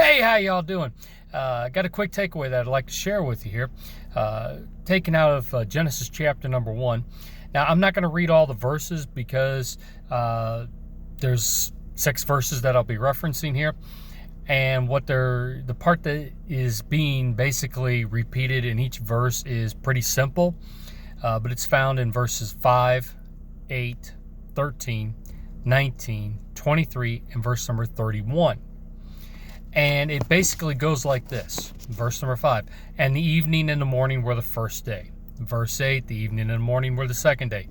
Hey, how y'all doing? Got a quick takeaway that I'd like to share with you here. Taken out of Genesis chapter number 1. Now, I'm not going to read all the verses because there's 6 verses that I'll be referencing here. And the part that is being basically repeated in each verse is pretty simple. But it's found in verses 5, 8, 13, 19, 23, and verse number 31. And it basically goes like this. Verse number 5. And the evening and the morning were the first day. Verse 8. The evening and the morning were the second day.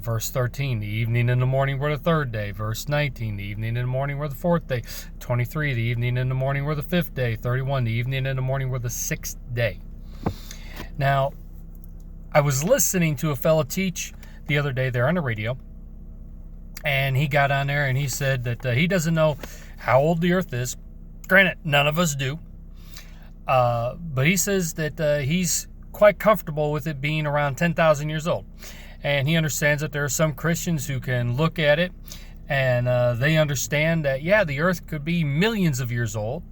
Verse 13. The evening and the morning were the third day. Verse 19. The evening and the morning were the fourth day. 23. The evening and the morning were the fifth day. 31. The evening and the morning were the sixth day. Now, I was listening to a fellow teach the other day there on the radio. And he got on there and he said that he doesn't know how old the earth is. Granted, none of us do. But he says that he's quite comfortable with it being around 10,000 years old. And he understands that there are some Christians who can look at it and they understand that, yeah, the earth could be millions of years old.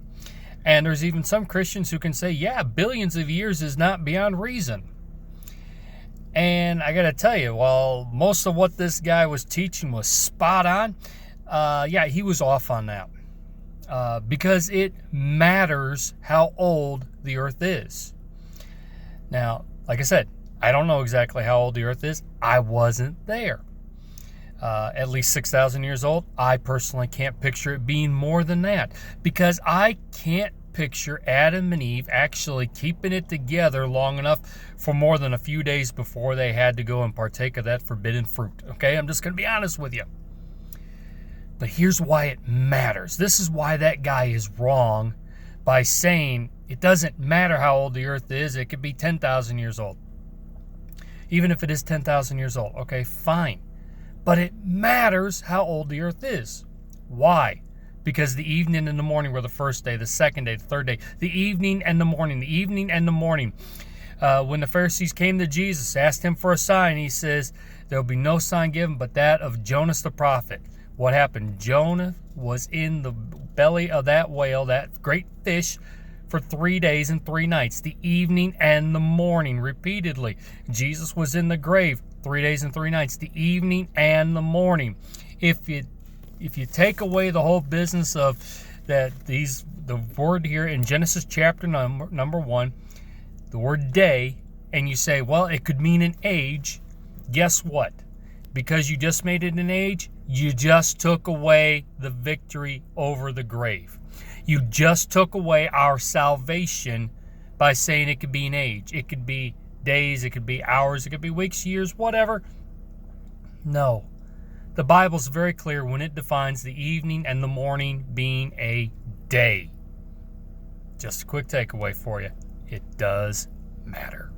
And there's even some Christians who can say, yeah, billions of years is not beyond reason. And I got to tell you, while most of what this guy was teaching was spot on, yeah, he was off on that. Because it matters how old the earth is. Now, like I said, I don't know exactly how old the earth is. I wasn't there. At least 6,000 years old. I personally can't picture it being more than that. Because I can't picture Adam and Eve actually keeping it together long enough for more than a few days before they had to go and partake of that forbidden fruit. Okay, I'm just going to be honest with you. But here's why it matters. This is why that guy is wrong by saying it doesn't matter how old the earth is. It could be 10,000 years old. Even if it is 10,000 years old. Okay, fine. But it matters how old the earth is. Why? Because the evening and the morning were the first day, the second day, the third day. The evening and the morning. The evening and the morning. When the Pharisees came to Jesus, asked him for a sign, he says, there will be no sign given but that of Jonas the prophet. What happened? Jonah was in the belly of that whale, that great fish, for 3 days and 3 nights, the evening and the morning, repeatedly. Jesus was in the grave 3 days and 3 nights, the evening and the morning. If you take away the whole business of that, the word here in Genesis chapter number 1, the word day, and you say, well, it could mean an age, guess what? Because you just made it an age, you just took away the victory over the grave. You just took away our salvation by saying it could be an age. It could be days, it could be hours, it could be weeks, years, whatever. No. The Bible's very clear when it defines the evening and the morning being a day. Just a quick takeaway for you. It does matter.